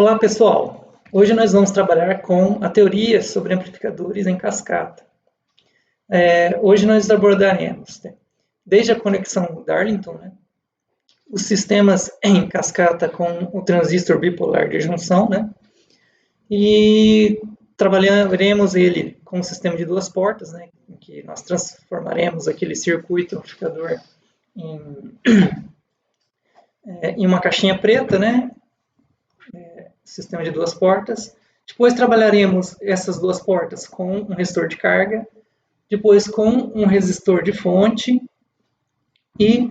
Olá pessoal, hoje nós vamos trabalhar com a teoria sobre amplificadores em cascata. Hoje nós abordaremos desde a conexão Darlington, os sistemas em cascata com o transistor bipolar de junção, e trabalharemos ele com um sistema de duas portas, em que nós transformaremos aquele circuito amplificador em uma caixinha preta, sistema de duas portas. Depois trabalharemos essas duas portas com um resistor de carga, depois com um resistor de fonte e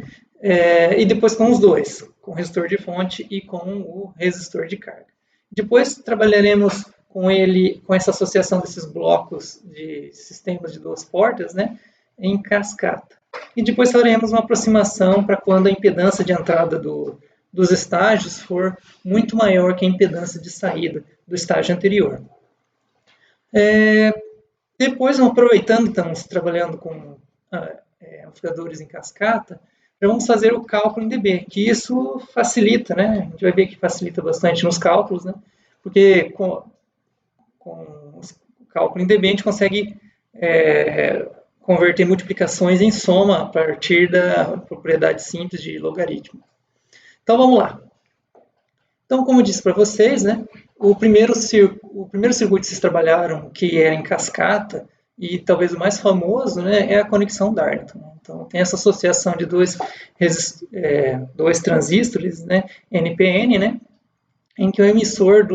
depois com os dois, com o resistor de fonte e com o resistor de carga. Depois trabalharemos com essa associação desses blocos de sistemas de duas portas, em cascata. E depois faremos uma aproximação para quando a impedância de entrada dos estágios for muito maior que a impedância de saída do estágio anterior. Depois, aproveitando, estamos trabalhando com amplificadores em cascata, já vamos fazer o cálculo em dB, que isso facilita, a gente vai ver que facilita bastante nos cálculos, porque com o cálculo em dB a gente consegue converter multiplicações em soma a partir da propriedade simples de logaritmo. Então, vamos lá. Então, como eu disse para vocês, o primeiro circuito que vocês trabalharam, que é em cascata, e talvez o mais famoso, é a conexão Darlington. Então, tem essa associação de dois transistores, NPN, em que o emissor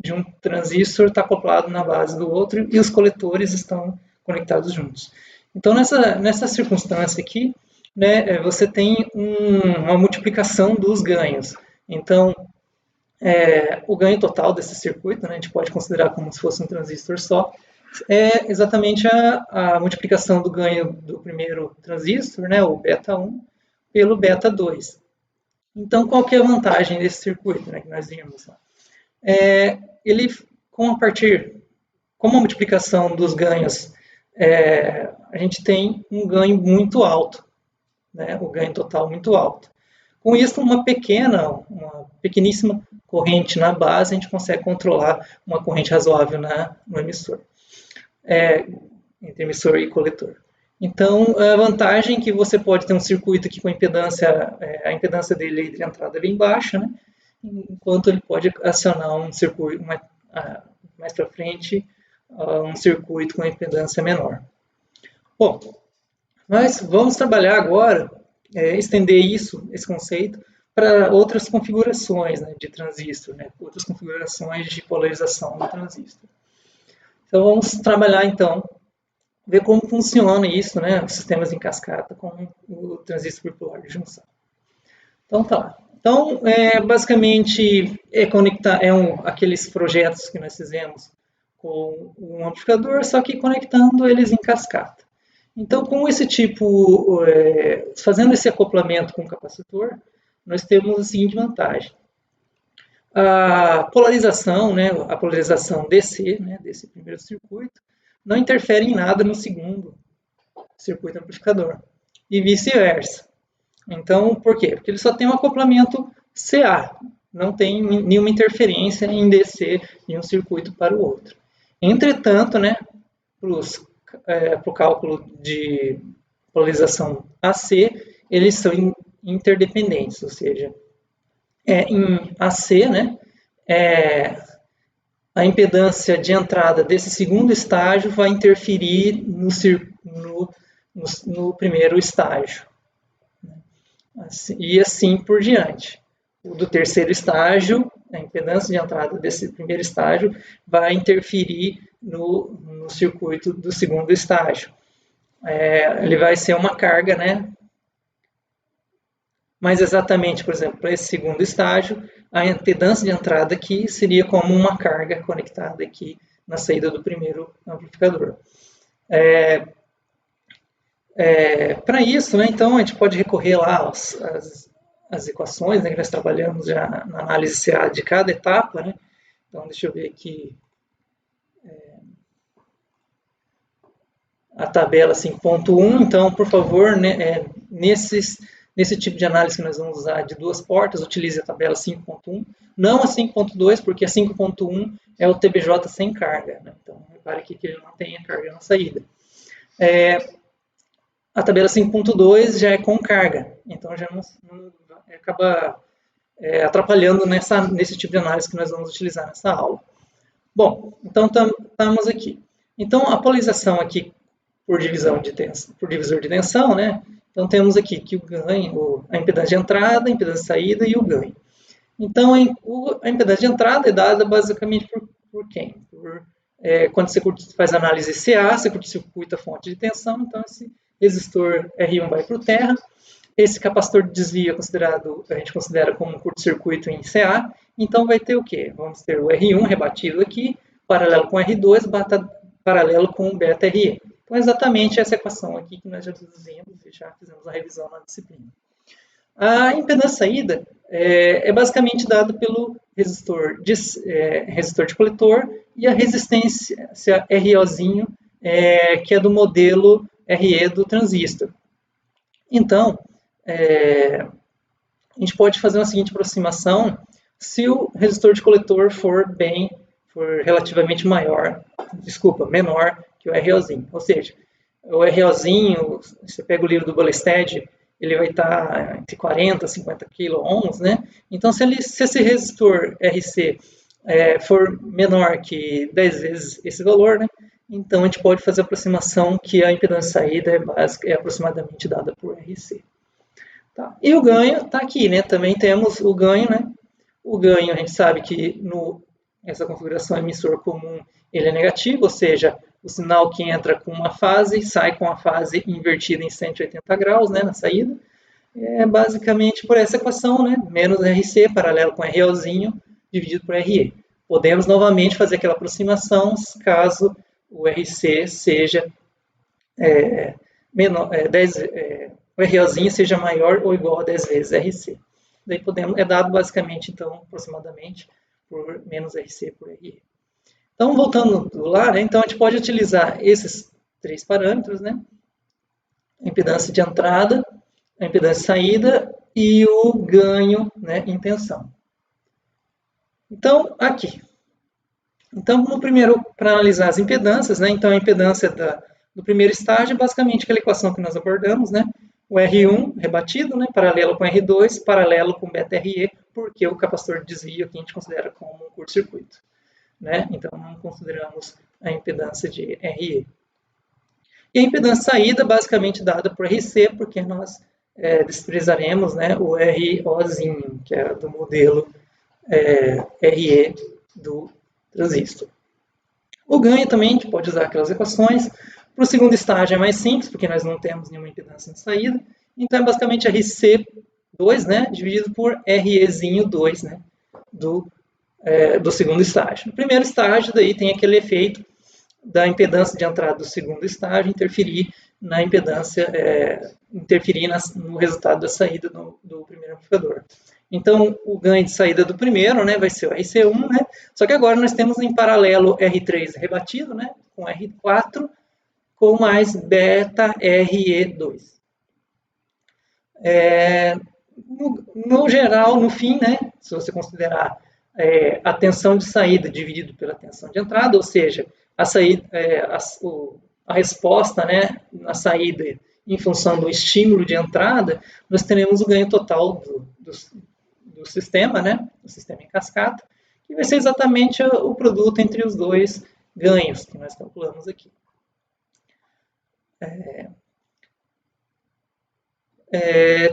de um transistor está acoplado na base do outro e os coletores estão conectados juntos. Então, nessa circunstância aqui, você tem uma multiplicação dos ganhos. Então, o ganho total desse circuito, a gente pode considerar como se fosse um transistor só, é exatamente a multiplicação do ganho do primeiro transistor, o beta 1, pelo beta 2. Então, qual que é a vantagem desse circuito que nós vimos? Ele, como a multiplicação dos ganhos, a gente tem um ganho muito alto, o ganho total muito alto. Com isso, uma pequeníssima corrente na base, a gente consegue controlar uma corrente razoável no emissor, entre emissor e coletor. Então, a vantagem é que você pode ter um circuito aqui com a impedância dele de entrada bem baixa, enquanto ele pode acionar um circuito mais para frente, um circuito com a impedância menor. Bom, nós vamos trabalhar agora, estender esse conceito para outras configurações de transistor, outras configurações de polarização do transistor. Então, vamos trabalhar, ver como funciona isso, os sistemas em cascata com o transistor bipolar de junção. Então, tá lá. Então, basicamente, aqueles projetos que nós fizemos com um amplificador, só que conectando eles em cascata. Então, com esse fazendo esse acoplamento com o capacitor, nós temos a seguinte vantagem. A polarização, a polarização DC, desse primeiro circuito, não interfere em nada no segundo circuito amplificador. E vice-versa. Então, por quê? Porque ele só tem um acoplamento CA, não tem nenhuma interferência em DC de um circuito para o outro. Entretanto, para o cálculo de polarização AC, eles são interdependentes, ou seja, em AC, a impedância de entrada desse segundo estágio vai interferir no primeiro estágio. E assim por diante. O do terceiro estágio, a impedância de entrada desse primeiro estágio vai interferir no circuito do segundo estágio. Ele vai ser uma carga, Mas exatamente, por exemplo, para esse segundo estágio, a impedância de entrada aqui seria como uma carga conectada aqui na saída do primeiro amplificador. Para isso, então, a gente pode recorrer lá às equações, que nós trabalhamos já na análise CA de cada etapa, Então, deixa eu ver aqui a tabela 5.1. Então, por favor, Nesse tipo de análise que nós vamos usar de duas portas, utilize a tabela 5.1, não a 5.2, porque a 5.1 é o TBJ sem carga, né? Então, repare aqui que ele não tem a carga na saída. A tabela 5.2 já é com carga, então já não acaba atrapalhando nesse tipo de análise que nós vamos utilizar nessa aula. Bom, então estamos aqui. Então, a polarização aqui por divisor de tensão, né? Então, temos aqui que o ganho, a impedância de entrada, a impedância de saída e o ganho. Então, a impedância de entrada é dada basicamente por quem? Quando você faz análise CA, você curta-circuita a fonte de tensão, então esse resistor R1 vai para o terra, esse capacitor de desvio a gente considera como um curto-circuito em CA, então vai ter o quê? Vamos ter o R1 rebatido aqui, paralelo com o R2, paralelo com o beta RE. Então, é exatamente essa equação aqui que nós já deduzimos e já fizemos a revisão na disciplina. A impedância saída é basicamente dada pelo resistor de coletor e a resistência ROzinho, que é do modelo RE do transistor. Então, a gente pode fazer uma seguinte aproximação: se o resistor de coletor for relativamente menor que o ROzinho. Ou seja, o ROzinho, você pega o livro do Ballestad, ele vai estar entre 40 e 50 kΩ, né? Então, se esse resistor RC for menor que 10 vezes esse valor, né? Então, a gente pode fazer a aproximação que a impedância saída é aproximadamente dada por RC. Tá. E o ganho está aqui, né? Também temos o ganho, né? O ganho, a gente sabe que essa configuração emissor comum, ele é negativo, ou seja, o sinal que entra com uma fase sai com a fase invertida em 180 graus, né, na saída. É basicamente por essa equação, né? Menos RC paralelo com ROzinho dividido por RE. Podemos novamente fazer aquela aproximação caso o RC seja menor, o ROzinho seja maior ou igual a 10 vezes RC. Daí é dado basicamente, então, aproximadamente por menos RC por RE. Então, voltando lá, né, então a gente pode utilizar esses três parâmetros, né? A impedância de entrada, a impedância de saída e o ganho, né, em tensão. Então, aqui. Então, no primeiro, para analisar as impedâncias, né, então a impedância do primeiro estágio é basicamente aquela equação que nós abordamos, né? O R1 rebatido, né, paralelo com R2, paralelo com beta RE, porque o capacitor de desvio aqui a gente considera como um curto-circuito, né? Então, não consideramos a impedância de RE. E a impedância de saída, basicamente dada por RC, porque nós desprezaremos, né, o ROzinho, que é do modelo RE do transistor. O ganho também, a gente pode usar aquelas equações. Para o segundo estágio é mais simples, porque nós não temos nenhuma impedância de saída. Então, é basicamente RC2, né, dividido por REzinho 2, né, do segundo estágio. No primeiro estágio, daí tem aquele efeito da impedância de entrada do segundo estágio interferir na impedância, interferir no resultado da saída do primeiro amplificador. Então, o ganho de saída do primeiro, né, vai ser o RC1, né? Só que agora nós temos em paralelo R3 rebatido, né, com R4, com mais beta RE2. No geral, no fim, né, se você considerar a tensão de saída dividido pela tensão de entrada, ou seja, a resposta, né, na saída em função do estímulo de entrada, nós teremos o ganho total do sistema, né, do sistema em cascata, que vai ser exatamente o produto entre os dois ganhos que nós calculamos aqui.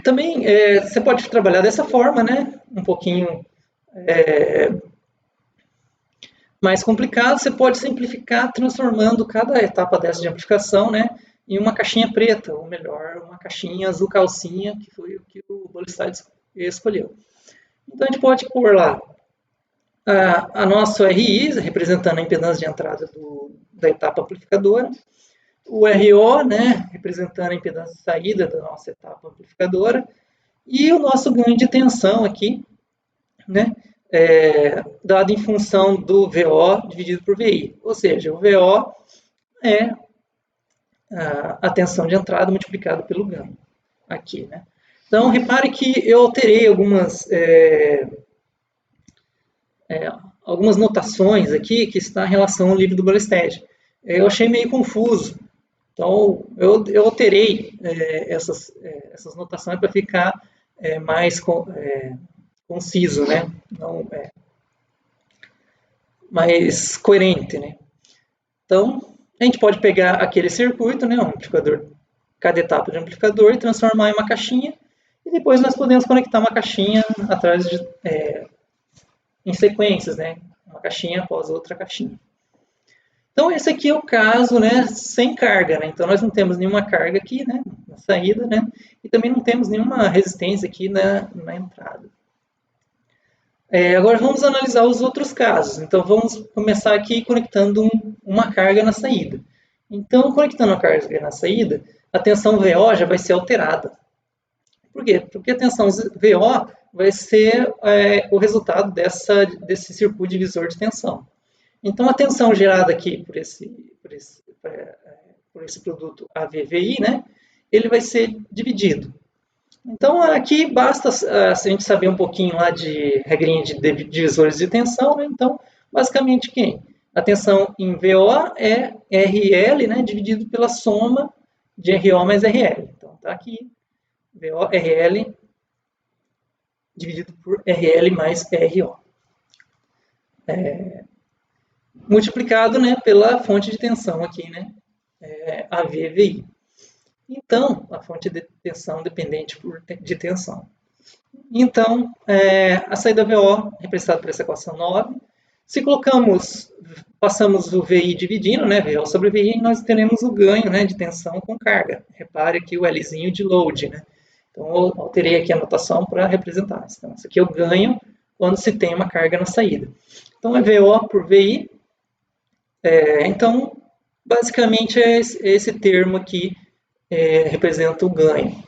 Também você pode trabalhar dessa forma, né, um pouquinho mais complicado. Você pode simplificar transformando cada etapa dessa de amplificação, né, em uma caixinha preta, ou melhor, uma caixinha azul calcinha, que foi o que o Ballestad escolheu. Então, a gente pode pôr lá a nosso RI, representando a impedância de entrada da etapa amplificadora, o RO, né, representando a impedância de saída da nossa etapa amplificadora, e o nosso ganho de tensão aqui, né, dado em função do VO dividido por VI. Ou seja, o VO é a tensão de entrada multiplicado pelo ganho aqui, né? Então, repare que eu alterei algumas notações aqui que está em relação ao livro do Ballested. Eu achei meio confuso. Então, eu alterei essas notações para ficar mais conciso, né? Não, mais coerente, né? Então, a gente pode pegar aquele circuito, né, um amplificador, cada etapa de amplificador, e transformar em uma caixinha, e depois nós podemos conectar uma caixinha atrás em sequências, né? Uma caixinha após outra caixinha. Então, esse aqui é o caso, né, sem carga, né? Então, nós não temos nenhuma carga aqui, né, na saída, né? E também não temos nenhuma resistência aqui na entrada. Agora, vamos analisar os outros casos. Então, vamos começar aqui conectando uma carga na saída. Então, conectando a carga na saída, a tensão VO já vai ser alterada. Por quê? Porque a tensão VO vai ser o resultado desse circuito divisor de tensão. Então, a tensão gerada aqui por esse produto AVVI, né, ele vai ser dividido. Então, aqui basta a gente saber um pouquinho lá de regrinha de divisores de tensão, né? Então, basicamente, a tensão em VO é RL, né, dividido pela soma de RO mais RL. Então, está aqui, VO, RL, dividido por RL mais RO. Multiplicado, né, pela fonte de tensão aqui, né, AVVI. Então, a fonte de tensão dependente de tensão. Então, a saída VO, representada por essa equação 9. Se passamos o VI dividindo, né, VO sobre VI, nós teremos o ganho, né, de tensão com carga. Repare aqui o Lzinho de load, né. Então, eu alterei aqui a notação para representar. Então, isso aqui é o ganho quando se tem uma carga na saída. Então, é VO por VI. Então, basicamente, é esse termo aqui representa o ganho.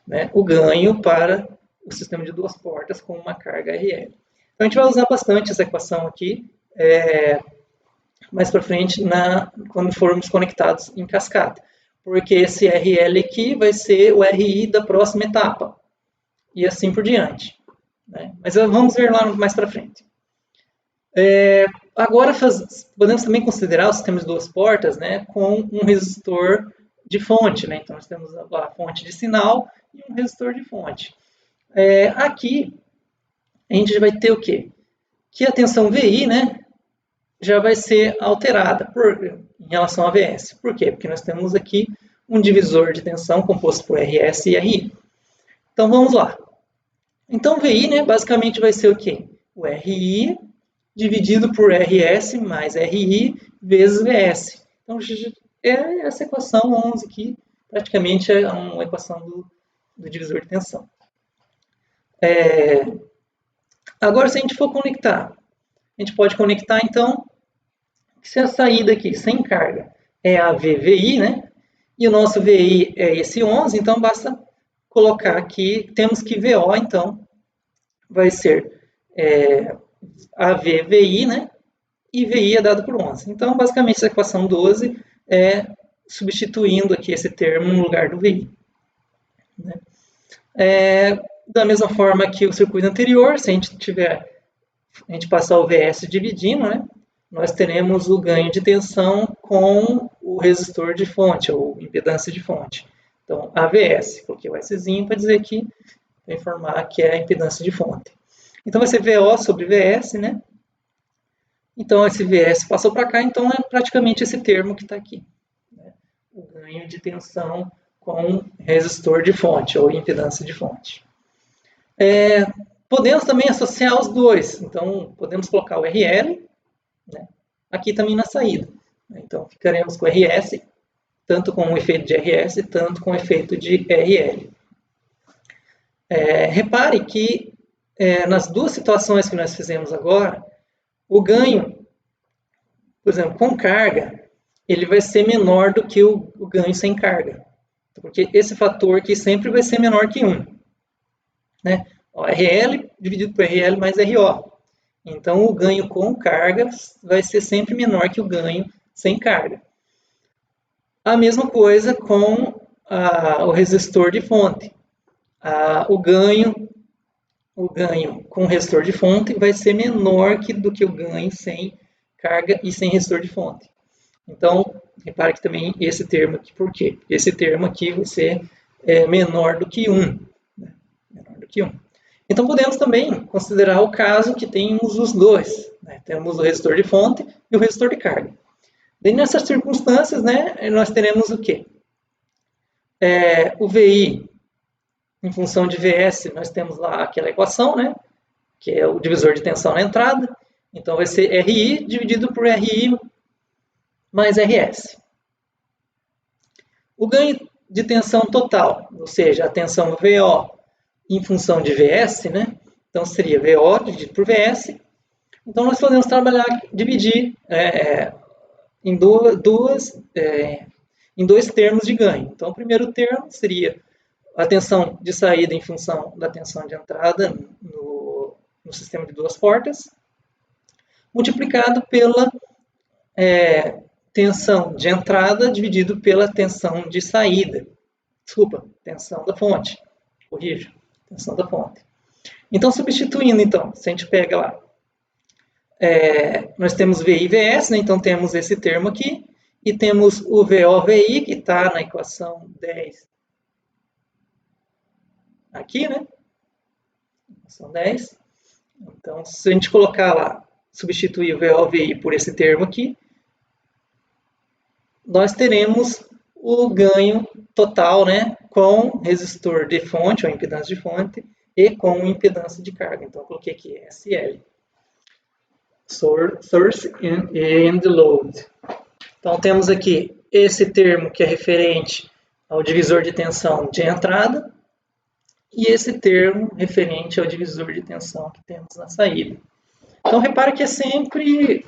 Né? O ganho para o sistema de duas portas com uma carga RL. Então, a gente vai usar bastante essa equação aqui mais para frente quando formos conectados em cascata. Porque esse RL aqui vai ser o RI da próxima etapa. E assim por diante. Né? Mas vamos ver lá mais para frente. Agora, podemos também considerar o sistema de duas portas, né, com um resistor de fonte. Né? Então, nós temos a fonte de sinal e um resistor de fonte. Aqui, a gente vai ter o quê? Que a tensão VI, né, já vai ser alterada em relação a VS. Por quê? Porque nós temos aqui um divisor de tensão composto por RS e RI. Então, vamos lá. Então, VI, né, basicamente vai ser o quê? O RI dividido por RS mais RI vezes VS. Então, essa equação 11 aqui, praticamente é uma equação do divisor de tensão. Agora, se a gente for conectar, a gente pode conectar, então, se a saída aqui, sem carga, é a VVI, né? E o nosso VI é esse 11, então basta colocar aqui, temos que VO, então, vai ser a VVI, né? E VI é dado por 11. Então, basicamente, essa equação 12 é substituindo aqui esse termo no lugar do VI. Né? Da mesma forma que o circuito anterior, se a gente passar o VS dividindo, né? Nós teremos o ganho de tensão com o resistor de fonte, ou impedância de fonte. Então, AVS, coloquei o Szinho para dizer que, para informar que é a impedância de fonte. Então, vai ser VO sobre VS, né? Então, esse VS passou para cá, então é praticamente esse termo que está aqui. Né? O ganho de tensão com resistor de fonte, ou impedância de fonte. Podemos também associar os dois. Então, podemos colocar o RL, né, aqui também na saída. Então, ficaremos com RS, tanto com o efeito de RS, tanto com o efeito de RL. Repare que nas duas situações que nós fizemos agora, o ganho, por exemplo, com carga, ele vai ser menor do que o ganho sem carga. Porque esse fator aqui sempre vai ser menor que 1. Né? O RL dividido por RL mais RO. Então, o ganho com carga vai ser sempre menor que o ganho sem carga. A mesma coisa com o resistor de fonte. o ganho com resistor de fonte vai ser menor do que o ganho sem carga e sem resistor de fonte. Então, repare que também esse termo aqui, por quê? Esse termo aqui vai ser menor do que 1. Né? Menor do que 1. Então, podemos também considerar o caso que temos os dois. Né? Temos o resistor de fonte e o resistor de carga. Daí, nessas circunstâncias, né, nós teremos o quê? O VI em função de Vs, nós temos lá aquela equação, né, que é o divisor de tensão na entrada. Então, vai ser RI dividido por RI mais RS. O ganho de tensão total, ou seja, a tensão VO em função de Vs, né? Então seria VO dividido por Vs. Então nós podemos dividir em dois termos de ganho. Então o primeiro termo seria a tensão de saída em função da tensão de entrada no sistema de duas portas, multiplicado pela tensão de entrada dividido pela tensão de saída. Desculpa, tensão da fonte. Corrijo, tensão da fonte. Então, substituindo, então, se a gente pega lá, nós temos VI e VS, né? Então temos esse termo aqui, e temos o VO-VI, que está na equação 10. Aqui, né? Equação 10. Então, se a gente colocar lá, substituir o VO-VI por esse termo aqui, nós teremos o ganho total, né, com resistor de fonte, ou impedância de fonte, e com impedância de carga. Então, eu coloquei aqui SL. Source and Load. Então, temos aqui esse termo que é referente ao divisor de tensão de entrada, e esse termo referente ao divisor de tensão que temos na saída. Então, repare que é sempre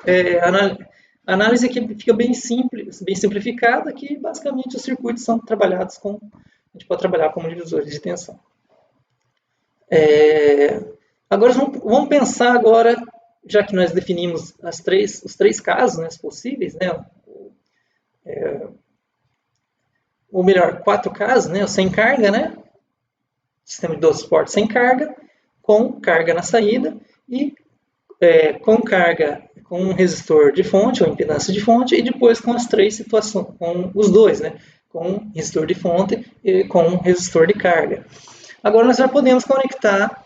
a análise aqui fica bem simples, bem simplificada, que basicamente os circuitos são trabalhados a gente pode trabalhar como divisores de tensão. Agora vamos pensar agora, já que nós definimos os três casos, né, possíveis, né, ou melhor, 4 casos, né, sem carga, né, sistema de 12 portas sem carga, com carga na saída e com carga com um resistor de fonte ou impedância de fonte, e depois com as três situações, com os dois, né? Com resistor de fonte e com resistor de carga. Agora nós já podemos conectar,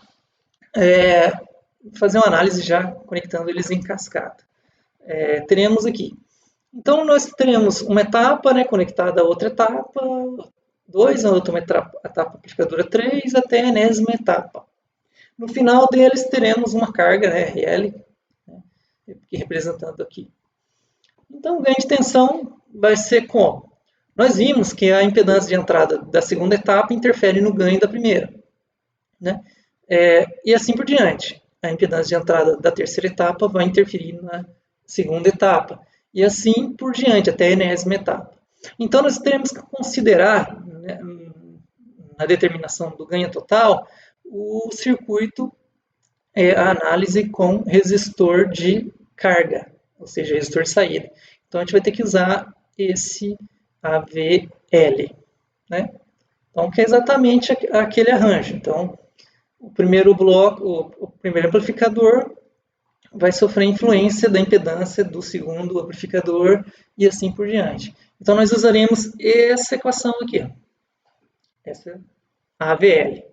fazer uma análise já conectando eles em cascata. Teremos aqui. Então nós teremos uma etapa, né, conectada a outra etapa, 2, a outra etapa amplificadora 3, até a enésima etapa. No final deles teremos uma carga, né, RL, né, representando aqui. Então o ganho de tensão vai ser como? Nós vimos que a impedância de entrada da segunda etapa interfere no ganho da primeira. Né? E assim por diante. A impedância de entrada da terceira etapa vai interferir na segunda etapa. E assim por diante, até a enésima etapa. Então nós teremos que considerar, né, na determinação do ganho total, o circuito, a análise com resistor de carga, ou seja, resistor de saída. Então, a gente vai ter que usar esse AVL, né? Então, que é exatamente aquele arranjo. Então, o primeiro bloco, o primeiro amplificador vai sofrer influência da impedância do segundo amplificador e assim por diante. Então, nós usaremos essa equação aqui, essa AVL.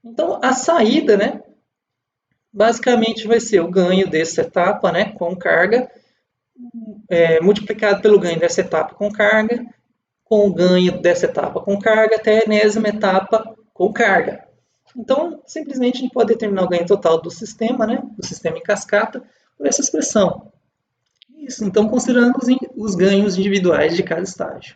Então, a saída, né, basicamente vai ser o ganho dessa etapa, né, com carga, multiplicado pelo ganho dessa etapa com carga, com o ganho dessa etapa com carga, até a enésima etapa com carga. Então, simplesmente a gente pode determinar o ganho total do sistema, né, do sistema em cascata, por essa expressão. Isso, então, considerando os ganhos individuais de cada estágio.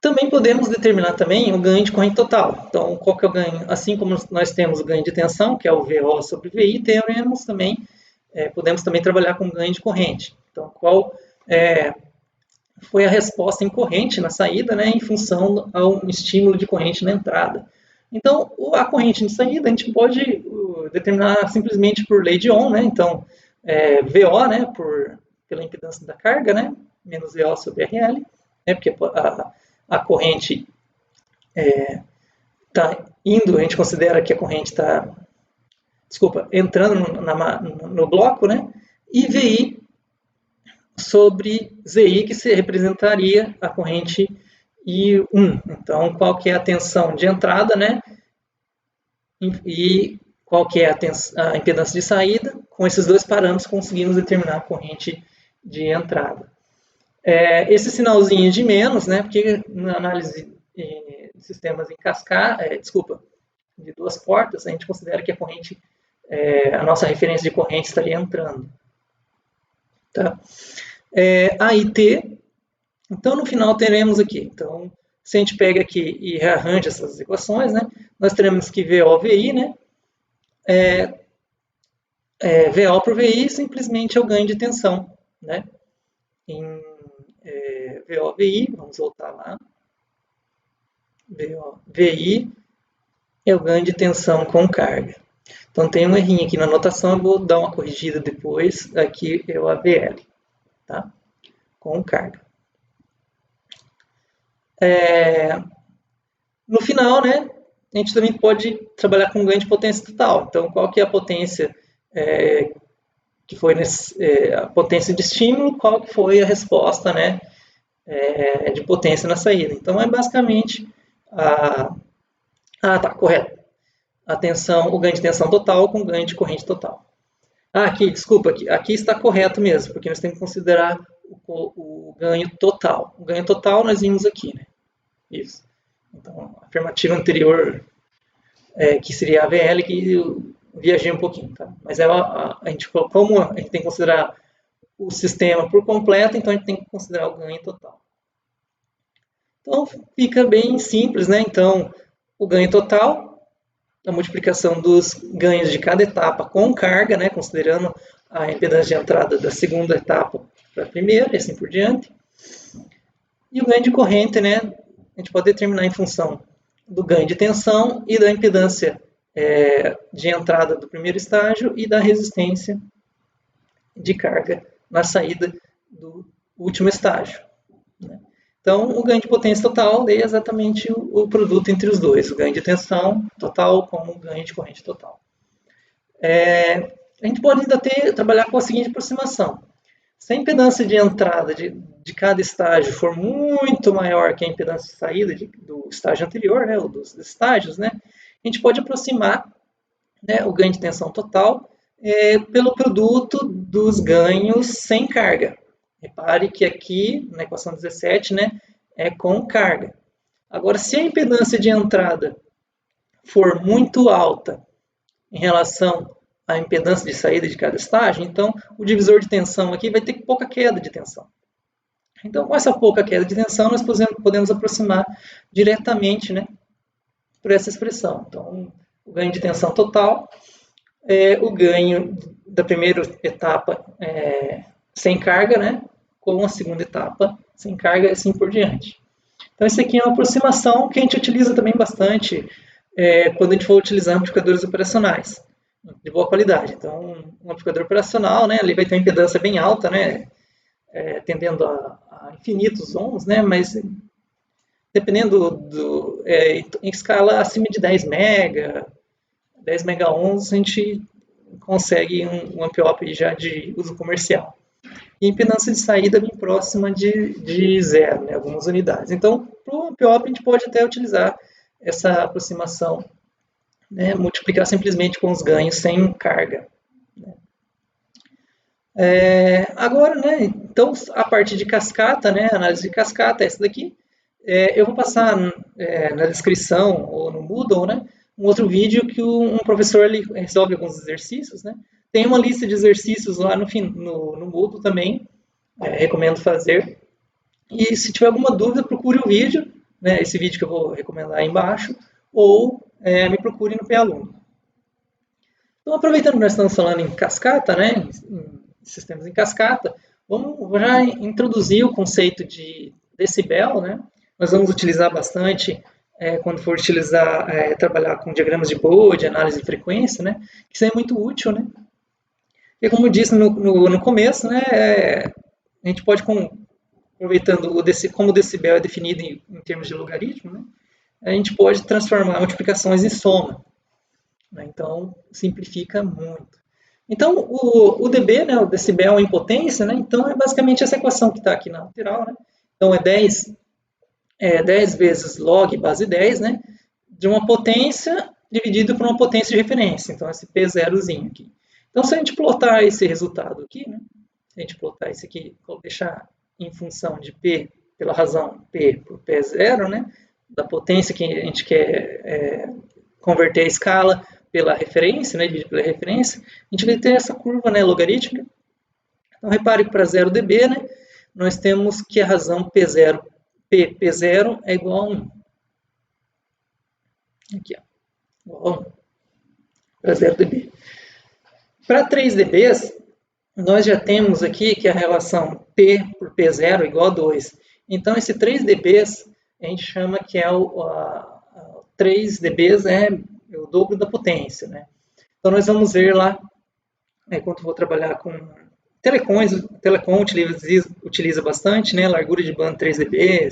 Também podemos determinar também o ganho de corrente total. Então, qual que é o ganho? Assim como nós temos o ganho de tensão, que é o VO sobre VI, podemos também trabalhar com ganho de corrente. Então, qual foi a resposta em corrente na saída, né, em função ao estímulo de corrente na entrada. Então, a corrente de saída a gente pode determinar simplesmente por lei de Ohm, né? Então, VO, né, pela impedância da carga, né, menos VO sobre RL, né? Porque a corrente está indo, a gente considera que a corrente está, entrando no bloco, né? E VI sobre ZI, que se representaria a corrente I1. Então, qual que é a tensão de entrada, né? E qual que é a impedância de saída. Com esses dois parâmetros, conseguimos determinar a corrente de entrada. Esse sinalzinho de menos, né? Porque na análise de sistemas em cascata, de duas portas, a gente considera que a corrente, a nossa referência de corrente estaria entrando. Tá? A IT, então no final teremos aqui, então se a gente pega aqui e rearranja essas equações, né, nós teremos que VO/VI, né, VO por VI simplesmente é o ganho de tensão, né, em VO/VI, vamos voltar lá, VI é o ganho de tensão com carga. Então tem um errinho aqui na anotação, eu vou dar uma corrigida depois, aqui é o AVL, tá? Com carga. No final, né, a gente também pode trabalhar com ganho de potência total. Então, qual que é a potência que foi a potência de estímulo, qual que foi a resposta, né, de potência na saída. Então, é basicamente correto. O ganho de tensão total com ganho de corrente total. Aqui está correto mesmo, porque nós temos que considerar o ganho total. O ganho total nós vimos aqui, né? Isso. Então, a afirmativa anterior, que seria a AVL, que eu viajei um pouquinho, tá? Mas como a gente tem que considerar o sistema por completo, então a gente tem que considerar o ganho total. Então, fica bem simples, né? Então, o ganho total, a multiplicação dos ganhos de cada etapa com carga, né? Considerando a impedância de entrada da segunda etapa para a primeira, e assim por diante. E o ganho de corrente, né? A gente pode determinar em função do ganho de tensão e da impedância de entrada do primeiro estágio e da resistência de carga na saída do último estágio. Né? Então, o ganho de potência total é exatamente o produto entre os dois, o ganho de tensão total com o ganho de corrente total. A gente pode ainda trabalhar com a seguinte aproximação. Se a impedância de entrada de cada estágio for muito maior que a impedância de saída do estágio anterior, né, ou dos estágios, né, a gente pode aproximar, né, o ganho de tensão total pelo produto dos ganhos sem carga. Repare que aqui, na equação 17, né, é com carga. Agora, se a impedância de entrada for muito alta em relação à impedância de saída de cada estágio, então o divisor de tensão aqui vai ter pouca queda de tensão. Então, com essa pouca queda de tensão, nós podemos aproximar diretamente, né, por essa expressão. Então, o ganho de tensão total é o ganho da primeira etapa sem carga, né, com a segunda etapa sem carga e assim por diante. Então, isso aqui é uma aproximação que a gente utiliza também bastante quando a gente for utilizar amplificadores operacionais de boa qualidade. Então, um amplificador operacional, né, ele vai ter uma impedância bem alta, né, tendendo a infinitos ohms, né, mas dependendo em escala acima de 10 megaohms, a gente consegue um amp-op já de uso comercial. E a impedância de saída bem próxima de zero, né, algumas unidades. Então, para o amp-op, a gente pode até utilizar essa aproximação, né, multiplicar simplesmente com os ganhos sem carga. Né. Agora, né, então, a parte de cascata, né, análise de cascata é essa daqui. Eu vou passar na descrição ou no Moodle, né, um outro vídeo que um professor ele resolve alguns exercícios, né. Tem uma lista de exercícios lá no Moodle também, recomendo fazer. E se tiver alguma dúvida, procure o vídeo, né, esse vídeo que eu vou recomendar aí embaixo, ou me procure no P-Aluno. Então, aproveitando que nós estamos falando em cascata, né, em sistemas em cascata, vamos já introduzir o conceito de decibel, né? Nós vamos utilizar bastante quando for trabalhar com diagramas de Bode, análise de frequência, né? Isso é muito útil, né? E como eu disse no começo, né, a gente pode aproveitando como o decibel é definido em termos de logaritmo, né, a gente pode transformar multiplicações em soma. Né, então, simplifica muito. Então, o dB, né, o decibel em potência, né, então é basicamente essa equação que está aqui na lateral. Né, então, é 10 vezes log base 10, né, de uma potência dividido por uma potência de referência. Então, esse P0zinho aqui. Então, se a gente plotar esse resultado aqui, né, se a gente plotar isso aqui, vou deixar em função de P, pela razão P por P0, né, da potência que a gente quer converter a escala pela referência, né, dividir pela referência, a gente vai ter essa curva, né, logarítmica. Então, repare que para 0 dB, né, nós temos que a razão P0, P0 é igual a 1. Aqui, ó, igual a 1 para 0 dB. Para 3 dB, nós já temos aqui que a relação P por P0 é igual a 2. Então, esse 3 dB a gente chama que é 3 dB é o dobro da potência. Né? Então, nós vamos ver lá, enquanto eu vou trabalhar com Telecom utiliza bastante, né? Largura de banda 3 dB,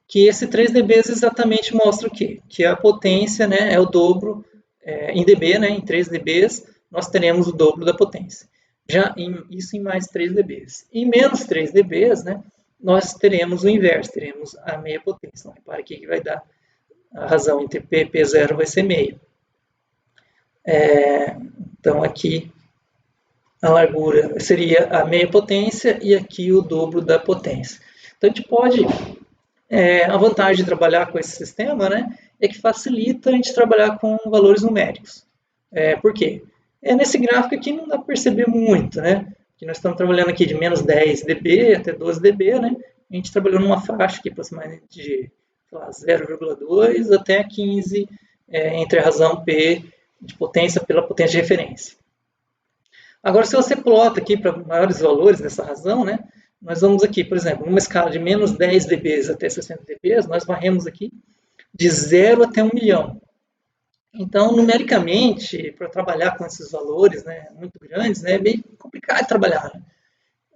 que esse 3 dB exatamente mostra o quê? Que a potência, né, é o dobro em dB, né, em 3 dB, nós teremos o dobro da potência. Isso em mais 3 dB. Em menos 3 dB, né, nós teremos o inverso, teremos a meia potência. Então, repare aqui que vai dar a razão entre P e P0 vai ser meio. Então, aqui a largura seria a meia potência e aqui o dobro da potência. Então, a gente pode... a vantagem de trabalhar com esse sistema, né, é que facilita a gente trabalhar com valores numéricos. Por quê? Nesse gráfico aqui não dá para perceber muito, né? Que nós estamos trabalhando aqui de menos 10 dB até 12 dB, né? A gente trabalhou numa faixa aqui aproximadamente de 0,2 até 15 entre a razão P de potência pela potência de referência. Agora, se você plota aqui para maiores valores dessa razão, né? Nós vamos aqui, por exemplo, numa escala de menos 10 dB até 60 dB, nós varremos aqui de 0 até 1 milhão. Então, numericamente, para trabalhar com esses valores, né, muito grandes, né, é bem complicado de trabalhar.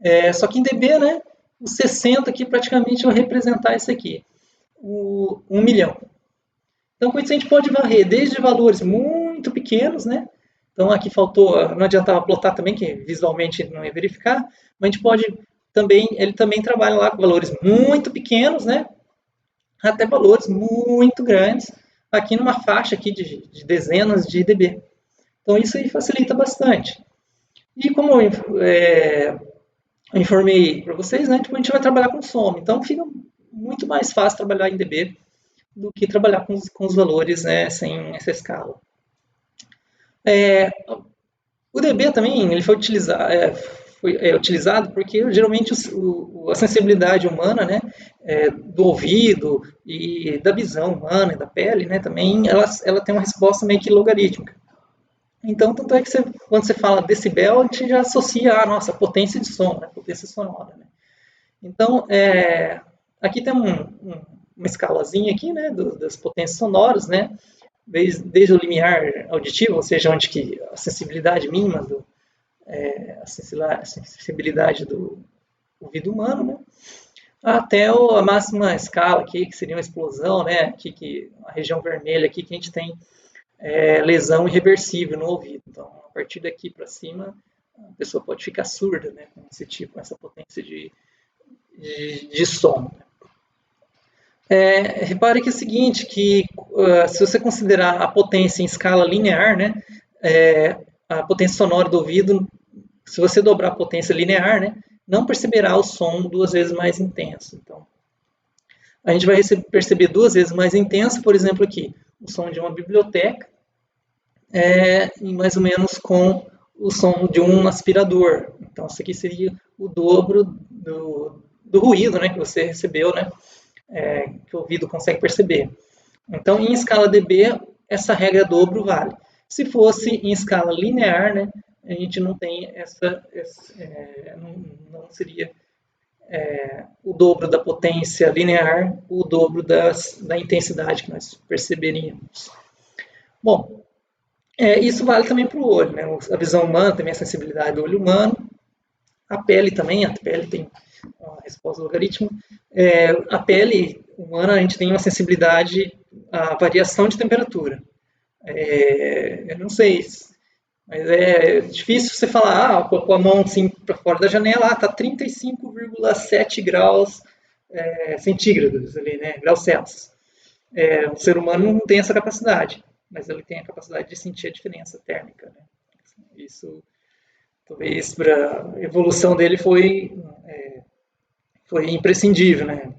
Né? Só que em dB, né, o 60 aqui praticamente vai representar isso aqui, o 1 milhão. Então, com isso a gente pode varrer desde valores muito pequenos, né? Então, aqui faltou, não adiantava plotar também, que visualmente não ia verificar, mas a gente pode também, ele também trabalha lá com valores muito pequenos, né? Até valores muito grandes, aqui numa faixa aqui de dezenas de dB. Então, isso aí facilita bastante. E como eu informei para vocês, né, tipo, a gente vai trabalhar com soma. Então, fica muito mais fácil trabalhar em dB do que trabalhar com os valores, né, sem essa escala. O dB também ele foi utilizado porque geralmente a sensibilidade humana, né, do ouvido e da visão humana e da pele, né, também ela tem uma resposta meio que logarítmica. Então, tanto é que quando você fala decibel, a gente já associa a nossa potência de som, né, potência sonora. Né. Então, aqui tem uma escalazinha aqui, né, das potências sonoras, né, desde o limiar auditivo, ou seja, onde que a sensibilidade mínima a sensibilidade do ouvido humano, né? Até a máxima escala aqui, que seria uma explosão, né? Aqui, a região vermelha aqui, que a gente tem lesão irreversível no ouvido. Então, a partir daqui para cima, a pessoa pode ficar surda, né? Com esse tipo, essa potência de som. Repare que é o seguinte, que se você considerar a potência em escala linear, né? A potência sonora do ouvido, se você dobrar a potência linear, né, não perceberá o som 2 vezes mais intenso. Então, a gente vai perceber 2 vezes mais intenso, por exemplo, aqui, o som de uma biblioteca, mais ou menos com o som de um aspirador. Então, isso aqui seria o dobro do ruído, né, que você recebeu, né, que o ouvido consegue perceber. Então, em escala dB, essa regra dobro vale. Se fosse em escala linear, né, a gente não tem não seria o dobro da potência linear, o dobro da intensidade que nós perceberíamos. Bom, isso vale também para o olho, né? A visão humana, também a sensibilidade do olho humano, a pele também, a pele tem a resposta do logaritmo. A pele humana, a gente tem uma sensibilidade à variação de temperatura. Eu não sei, mas é difícil você falar, colocou a mão assim para fora da janela, tá 35,7 graus centígrados ali, né, graus Celsius. O ser humano não tem essa capacidade, mas ele tem a capacidade de sentir a diferença térmica, né? Isso, talvez, para a evolução dele foi imprescindível, né?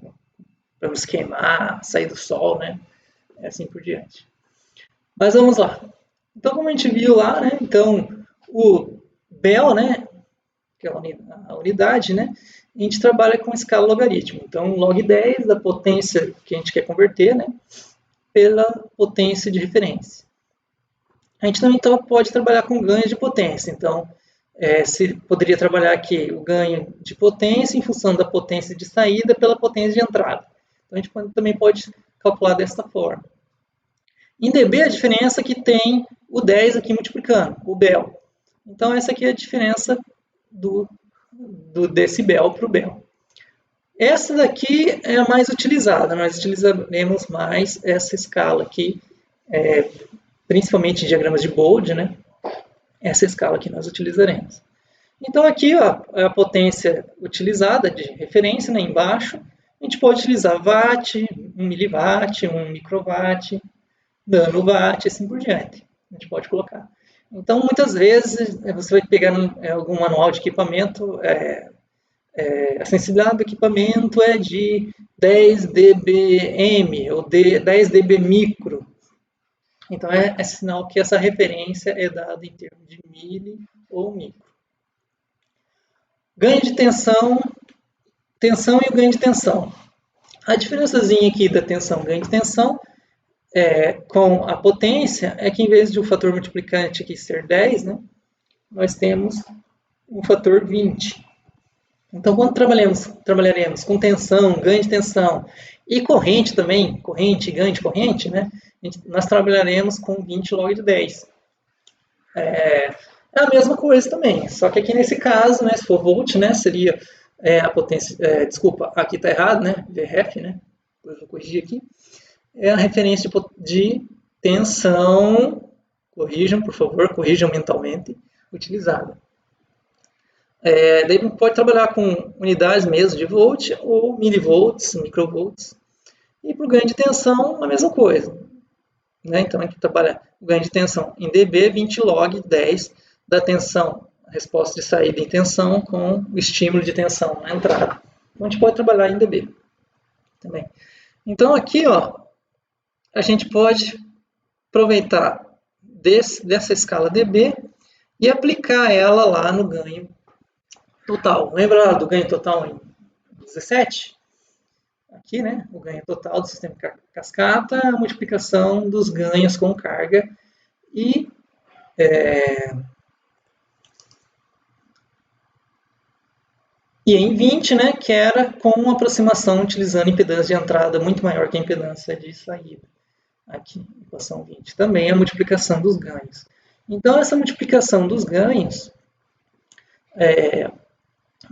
Para nos queimar, sair do sol, né? Assim por diante. Mas vamos lá. Então, como a gente viu lá, né? Então, o Bell, né? Que é a unidade, né? A gente trabalha com escala logaritmo. Então, log 10 da potência que a gente quer converter, né? Pela potência de referência. A gente também então, pode trabalhar com ganho de potência. Então, se poderia trabalhar aqui o ganho de potência em função da potência de saída pela potência de entrada. Então, a gente também pode calcular desta forma. Em dB, a diferença que tem o 10 aqui multiplicando, o Bell. Então, essa aqui é a diferença do decibel para o Bell. Essa daqui é a mais utilizada, nós utilizaremos mais essa escala aqui, principalmente em diagramas de Bode, né? Essa escala que nós utilizaremos. Então aqui ó, é a potência utilizada de referência, né, embaixo. A gente pode utilizar watt, 1 miliwatt, 1 microwatt, nanowatt, assim por diante. A gente pode colocar. Então muitas vezes você vai pegar algum manual de equipamento, a sensibilidade do equipamento é de 10 dBm ou 10 dB micro. Então é sinal que essa referência é dada em termos de mili ou micro. Ganho de tensão e o ganho de tensão. A diferençazinha aqui da tensão e ganho de tensão com a potência é que em vez de o fator multiplicante aqui ser 10, né, nós temos um fator 20. Então, quando trabalharemos com tensão, ganho de tensão e corrente também, corrente e ganho de corrente, né, nós trabalharemos com 20 log de 10. É a mesma coisa também, só que aqui nesse caso, né, se for volt, né, seria a potência, desculpa, aqui está errado, né, VRF, né, depois eu vou corrigir aqui, é a referência de tensão, corrijam, por favor, corrijam mentalmente, utilizada. Daí pode trabalhar com unidades mesmo de volt ou milivolts, microvolts. E para o ganho de tensão, a mesma coisa. Né? Então, a gente trabalha o ganho de tensão em dB, 20 log 10 da tensão, a resposta de saída em tensão com o estímulo de tensão na entrada. Então, a gente pode trabalhar em dB também. Então, aqui, ó, a gente pode aproveitar dessa escala dB e aplicar ela lá no ganho total. Lembra do ganho total em 17? Aqui, né, o ganho total do sistema cascata, a multiplicação dos ganhos com carga e em 20, né, que era com uma aproximação utilizando impedância de entrada muito maior que a impedância de saída. Aqui, equação 20. Também a multiplicação dos ganhos. Então, essa multiplicação dos ganhos,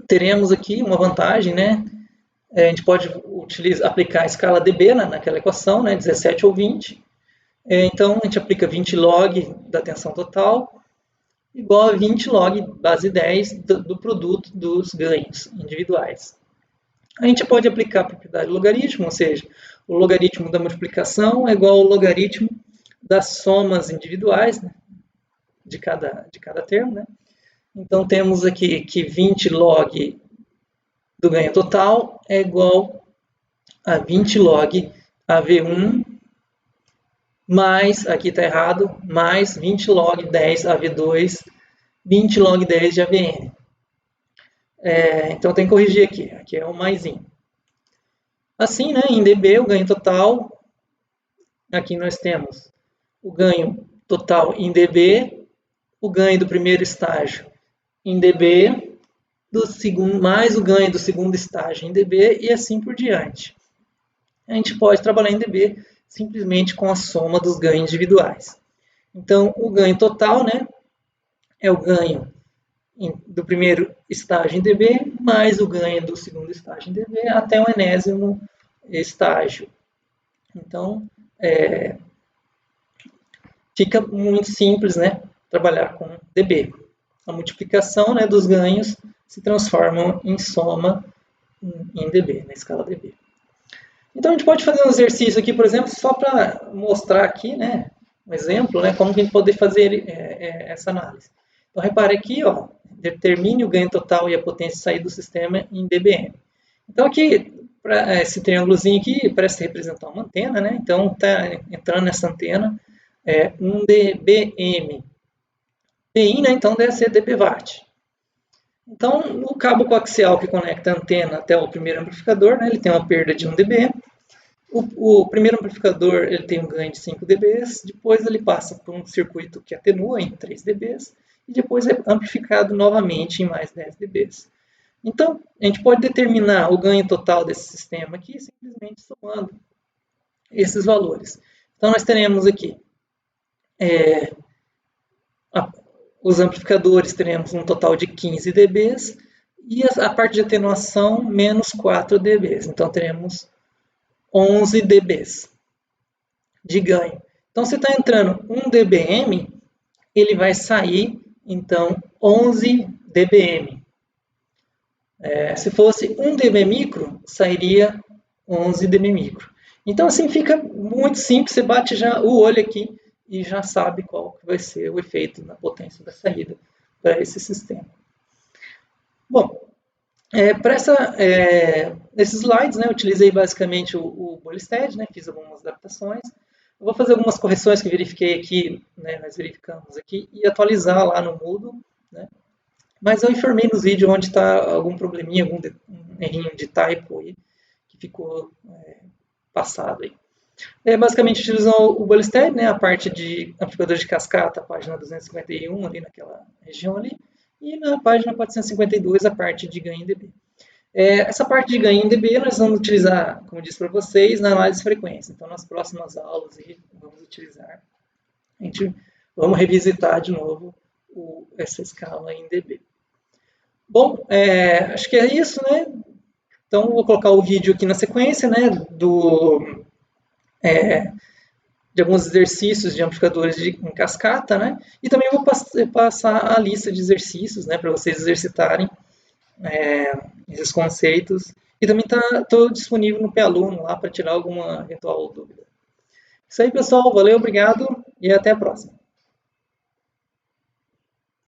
teremos aqui uma vantagem, né? A gente pode aplicar a escala dB naquela equação, né, 17 ou 20. Então, a gente aplica 20 log da tensão total, igual a 20 log base 10 do produto dos ganhos individuais. A gente pode aplicar a propriedade logaritmo, ou seja, o logaritmo da multiplicação é igual ao logaritmo das somas individuais, né, de cada termo. Né? Então, temos aqui que 20 log do ganho total é igual a 20 log AV1 mais, aqui está errado, mais 20 log 10 AV2, 20 log 10 de AVN. Então tem que corrigir aqui é o maisinho. Assim, né, em dB, o ganho total, aqui nós temos o ganho total em dB, o ganho do primeiro estágio em dB, do segundo, mais o ganho do segundo estágio em dB e assim por diante. A gente pode trabalhar em dB simplesmente com a soma dos ganhos individuais. Então, o ganho total, né, é o ganho do primeiro estágio em dB mais o ganho do segundo estágio em dB até o enésimo estágio. Então, fica muito simples, né, trabalhar com dB. A multiplicação, né, dos ganhos se transformam em soma em dB, na escala dB. Então, a gente pode fazer um exercício aqui, por exemplo, só para mostrar aqui, né, um exemplo, né, como que a gente pode fazer essa análise. Então, repare aqui, ó, determine o ganho total e a potência de saída do sistema em dBm. Então, aqui, esse triângulozinho aqui parece representar uma antena, né? Então, está entrando nessa antena 1 dBm. PI, né, então, deve ser dBwatt. Então, o cabo coaxial que conecta a antena até o primeiro amplificador, né, ele tem uma perda de 1 dB. O primeiro amplificador ele tem um ganho de 5 dB, depois ele passa por um circuito que atenua em 3 dB, e depois é amplificado novamente em mais 10 dB. Então, a gente pode determinar o ganho total desse sistema aqui simplesmente somando esses valores. Então, nós teremos aqui os amplificadores, teremos um total de 15 dB e a parte de atenuação menos 4 dB. Então, teremos 11 dB de ganho. Então, se está entrando 1 dBm, ele vai sair, então, 11 dBm. Se fosse 1 dB micro, sairia 11 dB micro. Então, assim, fica muito simples, você bate já o olho aqui e já sabe qual vai ser o efeito na potência da saída para esse sistema. Bom, para esses slides, né, eu utilizei basicamente o Bolstad, né, fiz algumas adaptações. Eu vou fazer algumas correções que verifiquei aqui, né, nós verificamos aqui, e atualizar lá no Moodle, né. Mas eu informei nos vídeos onde está algum probleminha, algum errinho de typo aí, que ficou passado aí. Basicamente utilizou o Bolstad, né, a parte de amplificador de cascata, a página 251, ali naquela região ali, e na página 452 a parte de ganho em dB. Essa parte de ganho em dB nós vamos utilizar, como eu disse para vocês, na análise de frequência. Então, nas próximas aulas vamos utilizar, vamos revisitar de novo essa escala em dB. Bom, acho que é isso, né? Então, vou colocar o vídeo aqui na sequência, né, de alguns exercícios de amplificadores em cascata, né? E também vou passar a lista de exercícios, né, para vocês exercitarem esses conceitos. E também estou disponível no P-Aluno lá para tirar alguma eventual dúvida. Isso aí, pessoal. Valeu, obrigado e até a próxima.